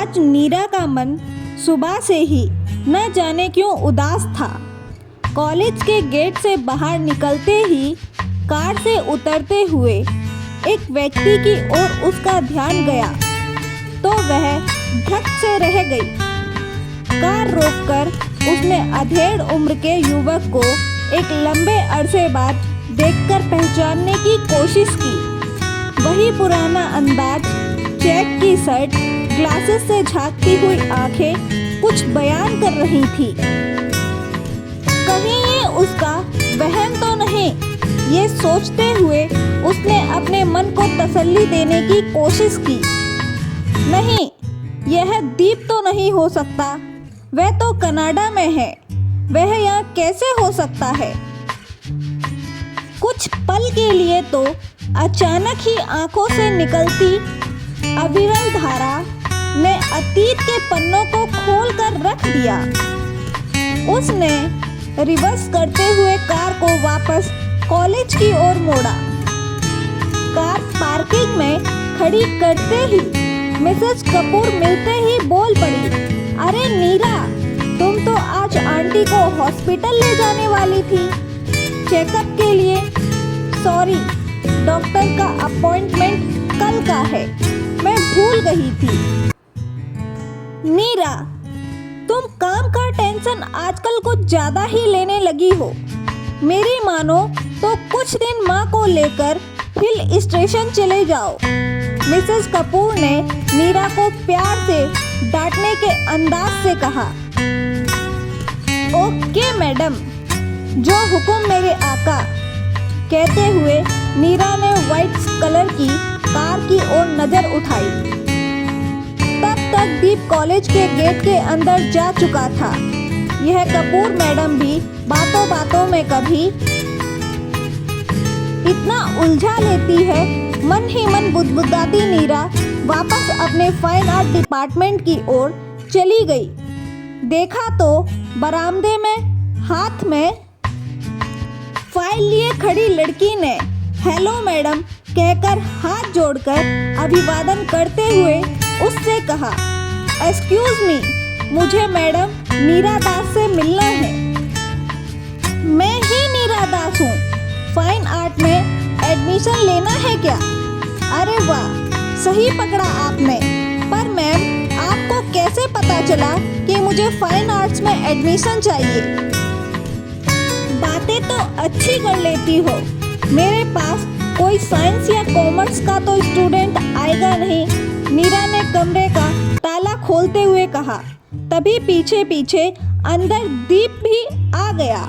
आज नीरा का मन सुबह से ही न जाने क्यों उदास था। कॉलेज के गेट से बाहर निकलते ही कार से उतरते हुए एक व्यक्ति की ओर उसका ध्यान गया तो वह धक से रह गई। कार रोककर उसने अधेड़ उम्र के युवक को एक लंबे अरसे बाद देखकर पहचानने की कोशिश की। वही पुराना अंदाज, चेक की शर्ट, ग्लासेस से झांकती हुई आंखें कुछ बयान कर रही थी। कहीं ये उसका वहम तो नहीं, ये सोचते हुए उसने अपने मन को तसल्ली देने की कोशिश की। नहीं, यह दीप तो नहीं हो सकता, वह तो कनाडा में है, वह यहाँ कैसे हो सकता है। कुछ पल के लिए तो अचानक ही आंखों से निकलती अविरल धारा ने अतीत के पन्नों को खोलकर रख दिया। उसने रिवर्स करते हुए कार को वापस कॉलेज की ओर मोड़ा। कार पार्किंग में खड़ी करते ही मिसेस कपूर मिलते ही बोल पड़ी, अरे नीरा, तुम तो आज आंटी को हॉस्पिटल ले जाने वाली थी चेकअप के लिए। सॉरी, डॉक्टर का अपॉइंटमेंट कल का है, मैं भूल गई थी। नीरा, तुम काम का टेंशन आजकल कुछ ज़्यादा ही लेने लगी हो। मेरी मानो तो कुछ दिन माँ को लेकर हिल स्टेशन चले जाओ। मिसेस कपूर ने नीरा को प्यार से डांटने के अंदाज से कहा। ओके मैडम, जो हुक्म मेरे आका। कहते हुए नीरा ने व्हाइट कलर की कार की ओर नजर उठाई। तब तक दीप कॉलेज के गेट के अंदर जा चुका था। यह कपूर मैडम भी बातों बातों में कभी इतना उलझा लेती है। मन ही मन बुदबुदाती नीरा वापस अपने फाइन आर्ट डिपार्टमेंट की ओर चली गई। देखा तो बरामदे में हाथ में फाइल लिए खड़ी लड़की ने हेलो मैडम कहकर हाथ जोड़कर अभिवादन करते हुए उससे कहा, एक्सक्यूज मी, मुझे मैडम नीरा दास से मिलना है। मैं ही नीरा दास हूँ, फाइन आर्ट में एडमिशन लेना है क्या? अरे वाह, सही पकड़ा आपने। पर मैम, आपको कैसे पता चला कि मुझे फाइन आर्ट्स में एडमिशन चाहिए? बातें तो अच्छी कर लेती हो। मेरे पास कोई साइंस या कॉमर्स का तो स्टूडेंट आएगा नहीं। नीरा ने कमरे का ताला खोलते हुए कहा। तभी पीछे पीछे अंदर दीप भी आ गया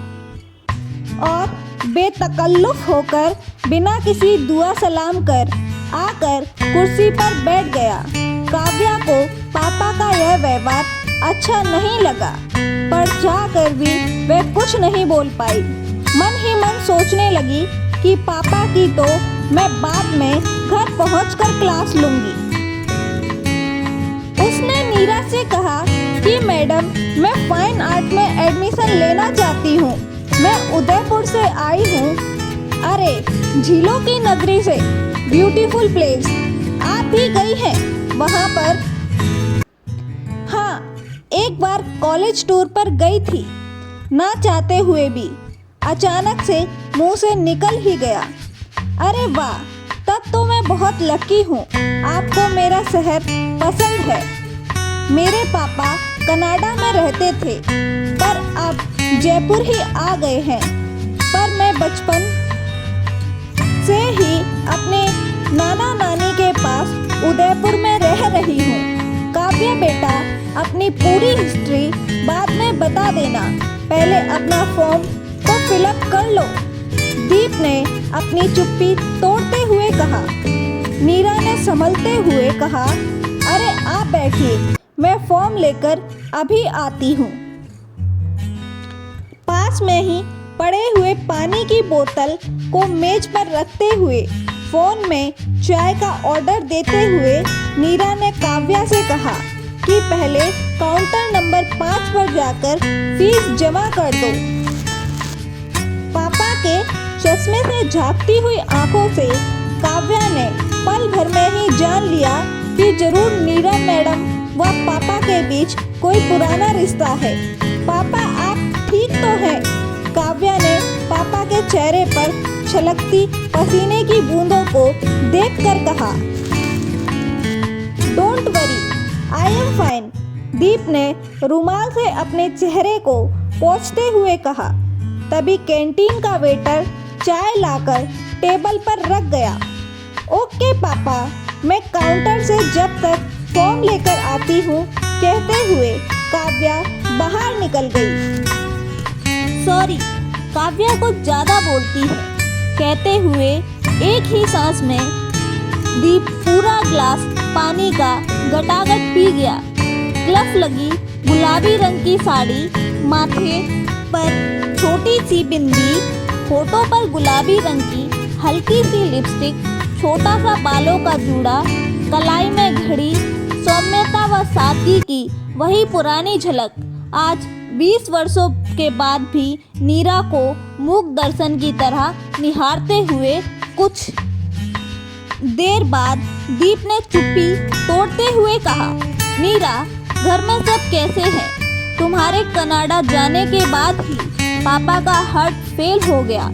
और बेतकल्लुफ होकर बिना किसी दुआ सलाम कर आकर कुर्सी पर बैठ गया। काव्या को पापा का यह व्यवहार अच्छा नहीं लगा, पर जाकर भी वह कुछ नहीं बोल पाई। मन ही मन सोचने लगी कि पापा की तो मैं बाद में घर पहुंचकर क्लास लूंगी। उसने नीरा से कहा कि मैडम, मैं फाइन आर्ट में एडमिशन लेना चाहती हूँ। मैं उदयपुर से आई हूँ। अरे, झीलों की नगरी से, ब्यूटीफुल प्लेस। आप भी गई हैं वहाँ पर? हाँ, एक बार कॉलेज टूर पर गई थी। ना चाहते हुए भी अचानक से मुंह से निकल ही गया। अरे वाह, तब तो मैं बहुत लकी हूँ, आपको मेरा शहर पसंद है। मेरे पापा कनाडा में रहते थे, पर अब जयपुर ही आ गए हैं। पर मैं बचपन से ही अपने नाना नानी के पास उदयपुर में रह रही हूँ। काव्या बेटा, अपनी पूरी हिस्ट्री बाद में बता देना, पहले अपना फॉर्म तो फिलअप कर लो। दीप ने अपनी चुप्पी तोड़ते हुए कहा। नीरा ने संभलते हुए कहा, अरे आप बैठिए, मैं फॉर्म लेकर अभी आती हूँ। पास में ही पड़े हुए पानी की बोतल को मेज पर रखते हुए फोन में चाय का ऑर्डर देते हुए नीरा ने काव्या से कहा कि पहले काउंटर नंबर 5 पर जाकर फीस जमा कर दो। पापा के चश्मे से झांकती हुई आंखों से काव्या ने पल भर में ही जान लिया कि जरूर नीरा मैडम व बीच कोई पुराना रिश्ता है। पापा आप ठीक तो हैं? काव्या ने पापा के चेहरे पर छलकती पसीने की बूंदों को देखकर कहा। Don't worry, I am fine, Deep ने रुमाल से अपने चेहरे को पोंछते हुए कहा। तभी कैंटीन का वेटर चाय लाकर टेबल पर रख गया। ओके पापा, मैं काउंटर से जब तक फॉर्म लेकर आती हूँ, कहते हुए काव्या बाहर निकल गई। सॉरी, काव्या कुछ ज़्यादा बोलती है, कहते हुए एक ही सांस में दीप पूरा ग्लास पानी का गटागट पी गया। क्लफ लगी गुलाबी रंग की साड़ी, माथे पर छोटी सी बिंदी, होठों पर गुलाबी रंग की हल्की सी लिपस्टिक, छोटा सा बालों का जूड़ा, कलाई में घड़ी, सौम्यता व सादगी की वही पुरानी झलक आज 20 वर्षों के बाद भी नीरा को मूक दर्शन की तरह निहारते हुए। कुछ देर बाद दीप ने चुप्पी तोड़ते हुए कहा, नीरा, घर में सब कैसे हैं? तुम्हारे कनाडा जाने के बाद ही पापा का हार्ट फेल हो गया।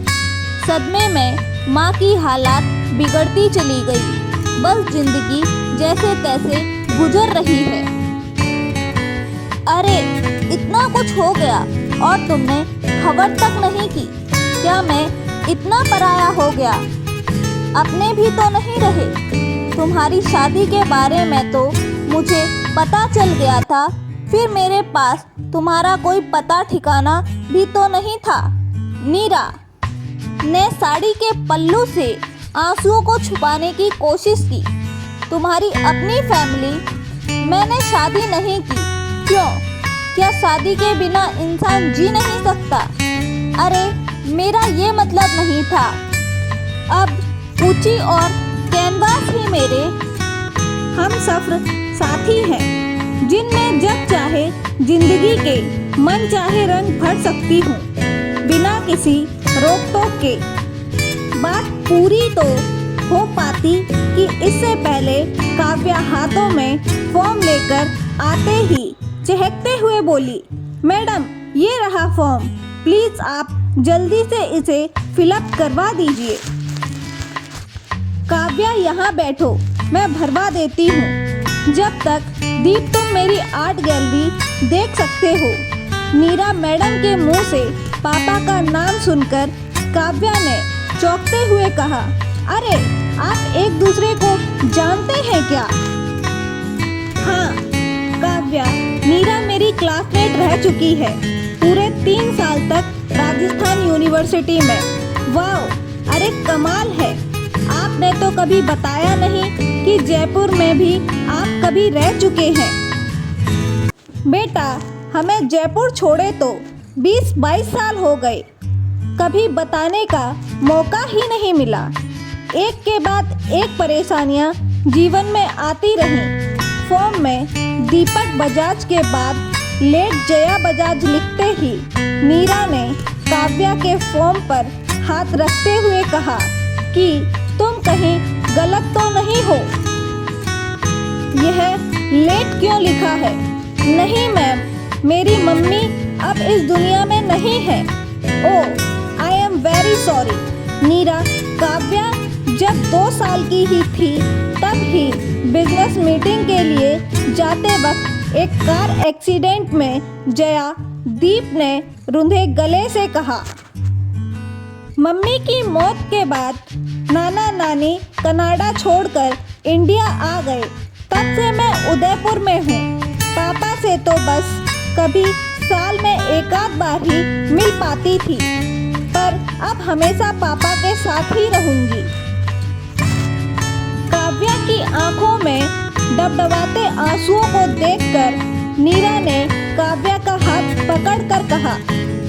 सदमे में माँ की हालात बिगड़ती चली गई। बस जिंदगी जैसे तैसे गुजर रही है। अरे, इतना कुछ हो गया और तुमने खबर तक नहीं की। क्या मैं इतना पराया हो गया? अपने भी तो नहीं रहे। तुम्हारी शादी के बारे में तो मुझे पता चल गया था, फिर मेरे पास तुम्हारा कोई पता ठिकाना भी तो नहीं था। नीरा ने साड़ी के पल्लू से आंसुओं को छुपाने की कोशिश की। तुम्हारी अपनी फैमिली, मैंने शादी नहीं की। क्यों? क्या शादी के बिना इंसान जी नहीं सकता? अरे, मेरा ये मतलब नहीं था। अब ऊंची और कैनवास ही मेरे हम सफ़र साथी हैं, जिनमें जब चाहे जिंदगी के मन चाहे रंग भर सकती हूँ, बिना किसी रोक टोक के। बात पूरी तो हो पाती कि इससे पहले काव्या हाथों में फॉर्म लेकर आते ही चहकते हुए बोली, मैडम, ये रहा फॉर्म, प्लीज़ आप जल्दी से इसे फिलअप करवा दीजिए। काव्या, यहाँ बैठो, मैं भरवा देती हूँ। जब तक दीप तुम मेरी आर्ट गैलरी देख सकते हो। नीरा मैडम के मुंह से पापा का नाम सुनकर काव्या ने चौंकते हुए कहा, अरे, आप एक दूसरे को जानते हैं क्या? हाँ काव्या, नीरा मेरी क्लासमेट रह चुकी है पूरे 3 साल तक राजस्थान यूनिवर्सिटी में। वाह, अरे कमाल है। आपने तो कभी बताया नहीं कि जयपुर में भी आप कभी रह चुके हैं। बेटा, हमें जयपुर छोड़े तो 20-22 साल हो गए, कभी बताने का मौका ही नहीं मिला। एक के बाद एक परेशानियां जीवन में आती रहीं। फॉर्म में दीपक बजाज के बाद लेट जया बजाज लिखते ही नीरा ने काव्या के फॉर्म पर हाथ रखते हुए कहा कि तुम कहीं गलत तो नहीं हो? यह लेट क्यों लिखा है? नहीं मैम, मेरी मम्मी अब इस दुनिया में नहीं है। ओह, आई एम वेरी सॉरी। नीरा, काव्या जब 2 साल की ही थी, तब ही बिजनेस मीटिंग के लिए जाते वक्त एक कार एक्सीडेंट में जया, दीप ने रुंधे गले से कहा। मम्मी की मौत के बाद नाना नानी कनाडा छोड़कर इंडिया आ गए। तब से मैं उदयपुर में हूँ। पापा से तो बस कभी साल में एक आध बार ही मिल पाती थी, पर अब हमेशा पापा के साथ ही रहूँगी। काव्या की आंखों में डबडबाते आंसुओं को देखकर नीरा ने काव्या का हाथ पकड़कर कहा,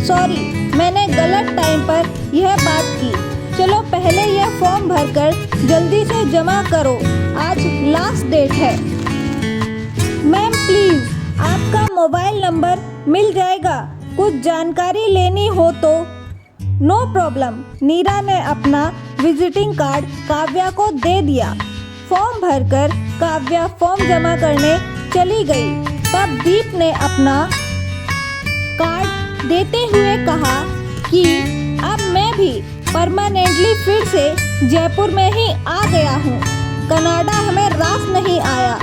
सॉरी, मैंने गलत टाइम पर यह बात की। चलो पहले यह फॉर्म भरकर जल्दी से जमा करो, आज लास्ट डेट है। मैम प्लीज़, आपका मोबाइल नंबर मिल जाएगा, कुछ जानकारी लेनी हो तो। No problem. नीरा ने अपना विजिटिंग कार्ड काव्या को दे दिया। फॉर्म भरकर काव्या फॉर्म जमा करने चली गई। तब तब दीप ने अपना कार्ड देते हुए कहा कि अब मैं भी परमानेंटली फिर से जयपुर में ही आ गया हूँ। कनाडा हमें रास नहीं आया।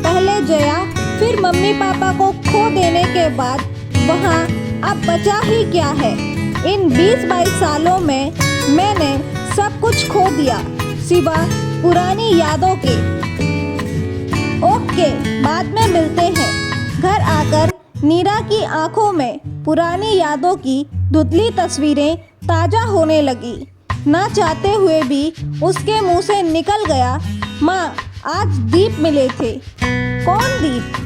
पहले जया फिर मम्मी पापा को खो देने के बाद वहाँ अब बचा ही क्या है। इन 20-22 सालों में मैंने सब कुछ खो दिया सिवा पुरानी यादों के। ओके, बाद में मिलते हैं। घर आकर नीरा की आंखों में पुरानी यादों की धुंधली तस्वीरें ताजा होने लगी। ना चाहते हुए भी उसके मुंह से निकल गया, माँ आज दीप मिले थे। कौन दीप?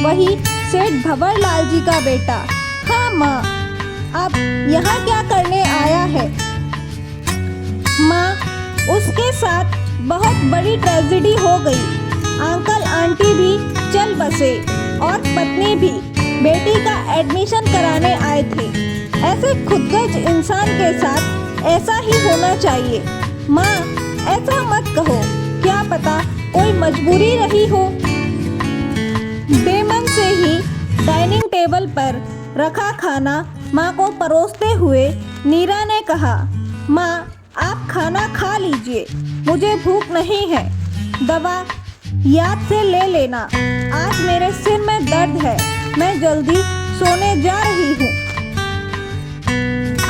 वही सेठ भंवरलाल जी का बेटा। हाँ माँ, अब यहाँ क्या करने आया है? माँ, उसके साथ बहुत बड़ी ट्रेजेडी हो गई। अंकल आंटी भी चल बसे और पत्नी भी। बेटी का एडमिशन कराने आए थे। ऐसे खुदगर्ज इंसान के साथ ऐसा ही होना चाहिए। माँ, ऐसा मत कहो, क्या पता कोई मजबूरी रही हो। बेमन से ही डाइनिंग टेबल पर रखा खाना माँ को परोसते हुए नीरा ने कहा, माँ आप खाना खा लीजिए, मुझे भूख नहीं है। दवा याद से ले लेना। आज मेरे सिर में दर्द है, मैं जल्दी सोने जा रही हूँ।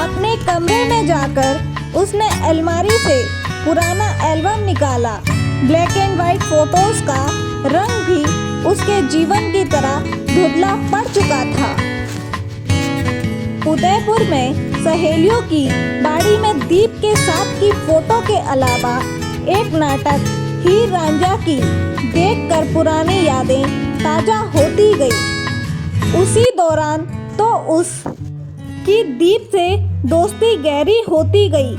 अपने कमरे में जाकर उसने अलमारी से पुराना एल्बम निकाला। ब्लैक एंड वाइट फोटोज का रंग भी उसके जीवन की तरह धुंधला पड़ चुका था। उदयपुर में सहेलियों की बाड़ी में दीप के साथ की फोटो के अलावा एक नाटक हीर रांझा की देखकर पुरानी यादें ताजा होती गई। उसी दौरान तो उसकी दीप से दोस्ती गहरी होती गई,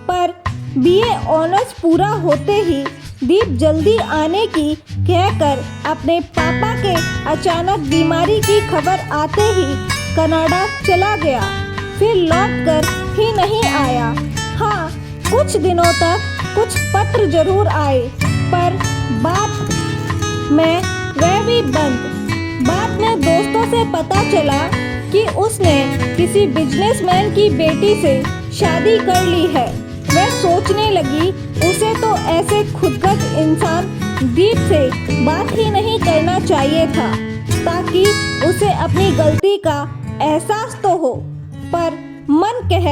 पर बीए ऑनर्स पूरा होते ही दीप जल्दी आने की कहकर अपने पापा के अचानक बीमारी की खबर आते ही कनाडा चला गया। फिर लौटकर ही नहीं आया। हाँ, कुछ दिनों तक कुछ पत्र जरूर आए, पर बात में वह भी बंद। बाद में दोस्तों से पता चला कि उसने किसी बिजनेसमैन की बेटी से शादी कर ली है। वह सोचने लगी उसे तो ऐसे खुदगर्ज इंसान दीप से बात ही नहीं करना चाहिए था, ताकि उसे अपनी गलती का एहसास तो हो। पर मन कह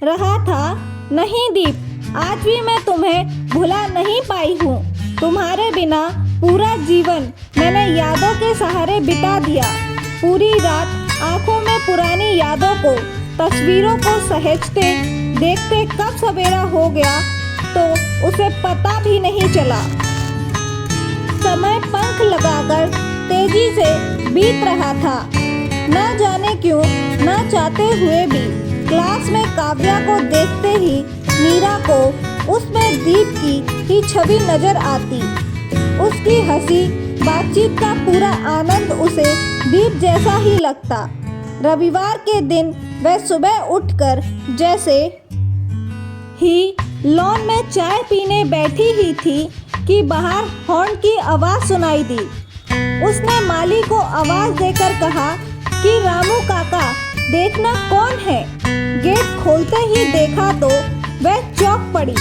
रहा था, नहीं दीप, आज भी मैं तुम्हें भुला नहीं पाई हूँ। तुम्हारे बिना पूरा जीवन मैंने यादों के सहारे बिता दिया। पूरी रात आंखों में पुरानी यादों को, तस्वीरों को सहेजते देखते कब सवेरा हो गया तो उसे पता भी नहीं चला। समय पंख लगाकर तेजी से बीत रहा था। न जाने क्यों, न चाहते हुए भी क्लास में काव्या को देखते ही नीरा को उसमें दीप की ही छवि नजर आती। उसकी हंसी बातचीत का पूरा आनंद उसे दीप जैसा ही लगता। रविवार के दिन वह सुबह उठकर जैसे ही लॉन में चाय पीने बैठी ही थी कि बाहर हॉर्न की आवाज़ सुनाई दी। उसने माली को आवाज़ देकर कहा कि रामू काका, देखना कौन है। गेट खोलते ही देखा तो वह चौंक पड़ी।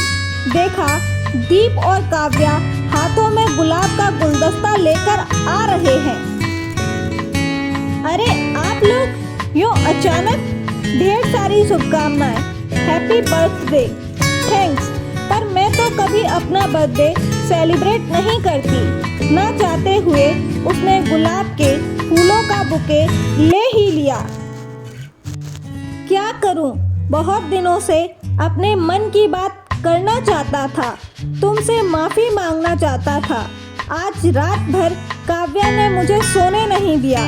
देखा दीप और काव्या हाथों में गुलाब का गुलदस्ता लेकर आ रहे हैं। अरे आप लोग यूँ अचानक? ढेर सारी शुभकामनाएं, हैप्पी बर्थडे। थैंक्स, पर मैं तो कभी अपना बर्थडे सेलिब्रेट नहीं करती। ना चाहते हुए उसने गुलाब के फूलों का बुके ले ही लिया। क्या करूं, बहुत दिनों से अपने मन की बात करना चाहता था, तुमसे माफ़ी मांगना चाहता था। आज रात भर काव्या ने मुझे सोने नहीं दिया।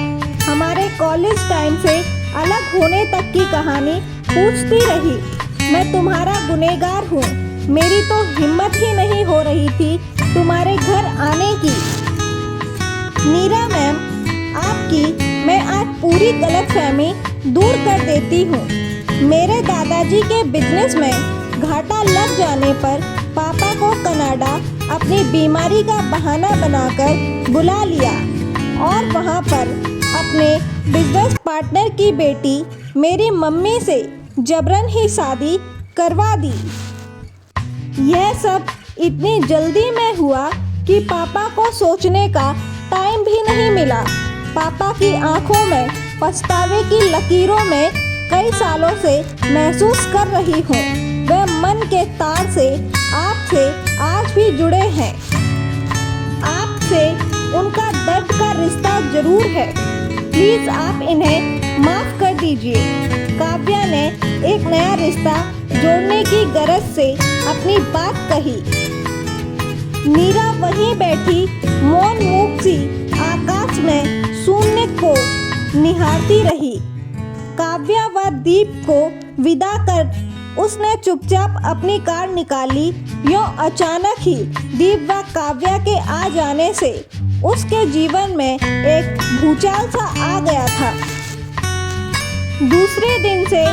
हमारे कॉलेज टाइम से अलग होने तक की कहानी पूछती रही। मैं तुम्हारा गुनहगार हूँ। मेरी तो हिम्मत ही नहीं हो रही थी तुम्हारे घर आने की। नीरा मैम, आपकी मैं आज पूरी गलतफहमी दूर कर देती हूँ। मेरे दादाजी के बिजनेस में घाटा लग जाने पर पापा को कनाडा अपनी बीमारी का बहाना बनाकर बुला लिया और वहाँ जगह पर अपने बिजनेस पार्टनर की बेटी मेरी मम्मी से जबरन ही शादी करवा दी। यह सब इतनी जल्दी में हुआ कि पापा को सोचने का टाइम भी नहीं मिला। पापा की आंखों में पछतावे की लकीरों में कई सालों से महसूस कर रही हूँ। वे मन के तार से आपसे आज भी जुड़े हैं। आपसे उनका दर्द का रिश्ता जरूर है। प्लीज़ आप इन्हें माफ़ कर दीजिए। काव्या ने एक नया रिश्ता जोड़ने की गरज से अपनी बात कही। नीरा वहीं बैठी मौन मूक सी आकाश में शून्य को निहारती रही। काव्या व दीप को विदा कर उसने चुपचाप अपनी कार निकाली। यूं अचानक ही दीप व काव्या के आ जाने से उसके जीवन में एक भूचाल सा आ गया था। दूसरे दिन से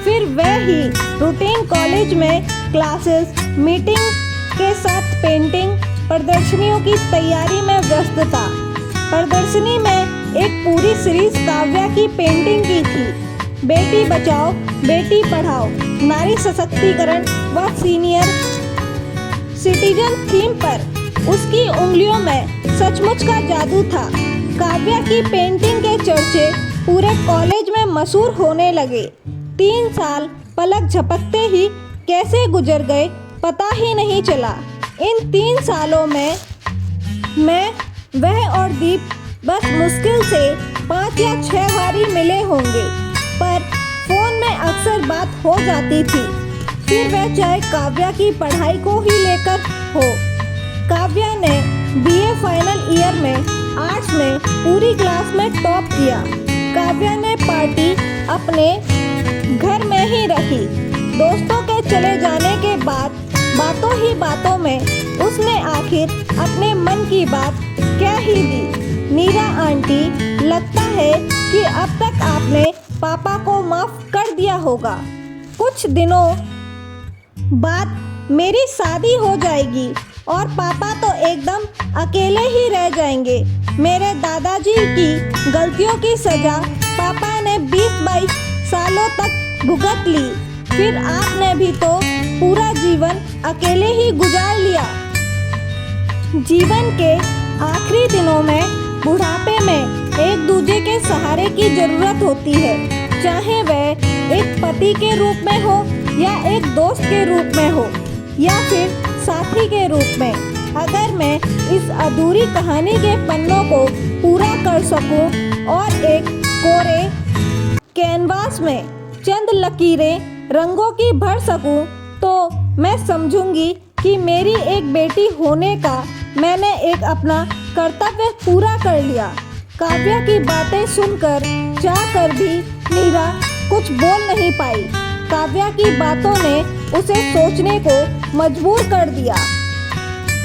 फिर वह ही रूटीन कॉलेज में क्लासेस, मीटिंग के साथ पेंटिंग प्रदर्शनियों की तैयारी में व्यस्त था। प्रदर्शनी में एक पूरी सीरीज काव्या की पेंटिंग की थी। बेटी बचाओ बेटी पढ़ाओ, नारी सशक्तिकरण व सीनियर सिटीजन थीम पर उसकी उंगलियों में सचमुच का जादू था। काव्या की पेंटिंग के चर्चे पूरे कॉलेज में मशहूर होने लगे। 3 साल पलक झपकते ही कैसे गुजर गए पता ही नहीं चला। इन 3 सालों में मैं, वह और दीप बस मुश्किल से 5 या 6 बार मिले होंगे, पर फोन में अक्सर बात हो जाती थी। फिर वह चाहे काव्या की पढ़ाई को ही लेकर हो। काव्या ने बीए फाइनल ईयर में आर्ट्स में पूरी क्लास में टॉप किया। काव्या ने पार्टी अपने घर में ही रखी। दोस्तों के चले जाने के बाद बातों ही बातों में उसने आखिर अपने मन की बात कह ही दी। नीरा आंटी, लगता है कि अब तक आपने पापा को माफ़ कर दिया होगा। कुछ दिनों बाद मेरी शादी हो जाएगी और पापा तो एकदम अकेले ही रह जाएंगे। मेरे दादाजी की गलतियों की सज़ा पापा ने 20-22 सालों तक भुगत ली। फिर आपने भी तो पूरा जीवन अकेले ही गुजार लिया। जीवन के आखिरी दिनों में, बुढ़ापे में एक दूजे के सहारे की ज़रूरत होती है, चाहे वह एक पति के रूप में हो या एक दोस्त के रूप में हो या फिर साथी के रूप में। अगर मैं इस अधूरी कहानी के पन्नों को पूरा कर सकूं और एक कोरे कैनवास में चंद लकीरें रंगों की भर सकूं, तो मैं समझूंगी कि मेरी एक बेटी होने का मैंने एक अपना कर्तव्य पूरा कर लिया। काव्या की बातें सुनकर चाहकर भी नीरा कुछ बोल नहीं पाई। काव्या की बातों ने उसे सोचने को मजबूर कर दिया।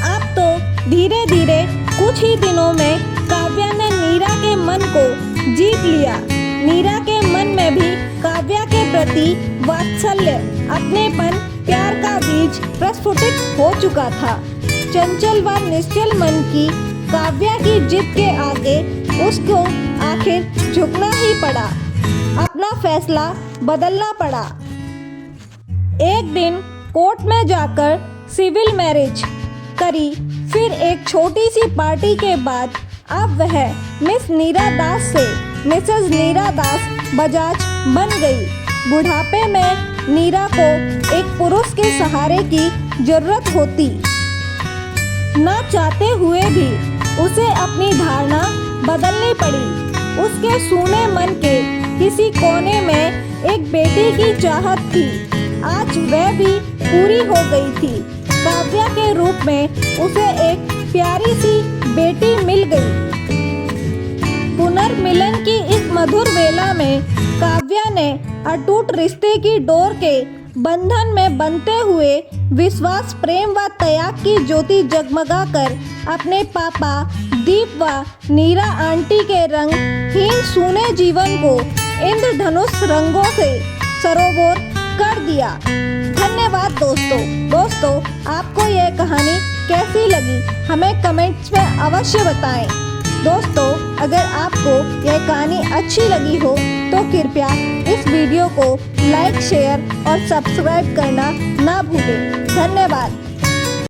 अब तो धीरे धीरे कुछ ही दिनों में काव्या ने नीरा के मन को जीत लिया। नीरा के मन में भी काव्या के प्रति वात्सल्य, अपनेपन, प्यार का बीज प्रस्फुटित हो चुका था। चंचल व निश्चल मन की काव्या की जिद के आगे उसको आखिर झुकना ही पड़ा, अपना फैसला बदलना पड़ा। एक दिन कोर्ट में जाकर सिविल मैरिज करी। फिर एक छोटी सी पार्टी के बाद अब वह मिस नीरा दास से मिसेस नीरा दास बजाज बन गई। बुढ़ापे में नीरा को एक पुरुष के सहारे की जरूरत होती। ना चाहते हुए भी उसे अपनी धारणा बदलनी पड़ी। उसके सूने मन के किसी कोने में एक बेटी की चाहत थी। आज वह भी पूरी हो गई थी। काव्या के रूप में उसे एक प्यारी सी बेटी मिल गई। पुनर्मिलन की इस मधुर वेला में काव्या ने अटूट रिश्ते की डोर के बंधन में बंधते हुए विश्वास, प्रेम व त्याग की ज्योति जगमगा कर अपने पापा दीप व नीरा आंटी के रंगहीन सूने जीवन को इंद्रधनुष रंगों से सरोबोर कर दिया। धन्यवाद दोस्तों, आपको यह कहानी कैसी लगी हमें कमेंट्स में अवश्य बताएं। दोस्तों, अगर आपको यह कहानी अच्छी लगी हो तो कृपया इस वीडियो को लाइक, शेयर और सब्सक्राइब करना ना भूलें। धन्यवाद।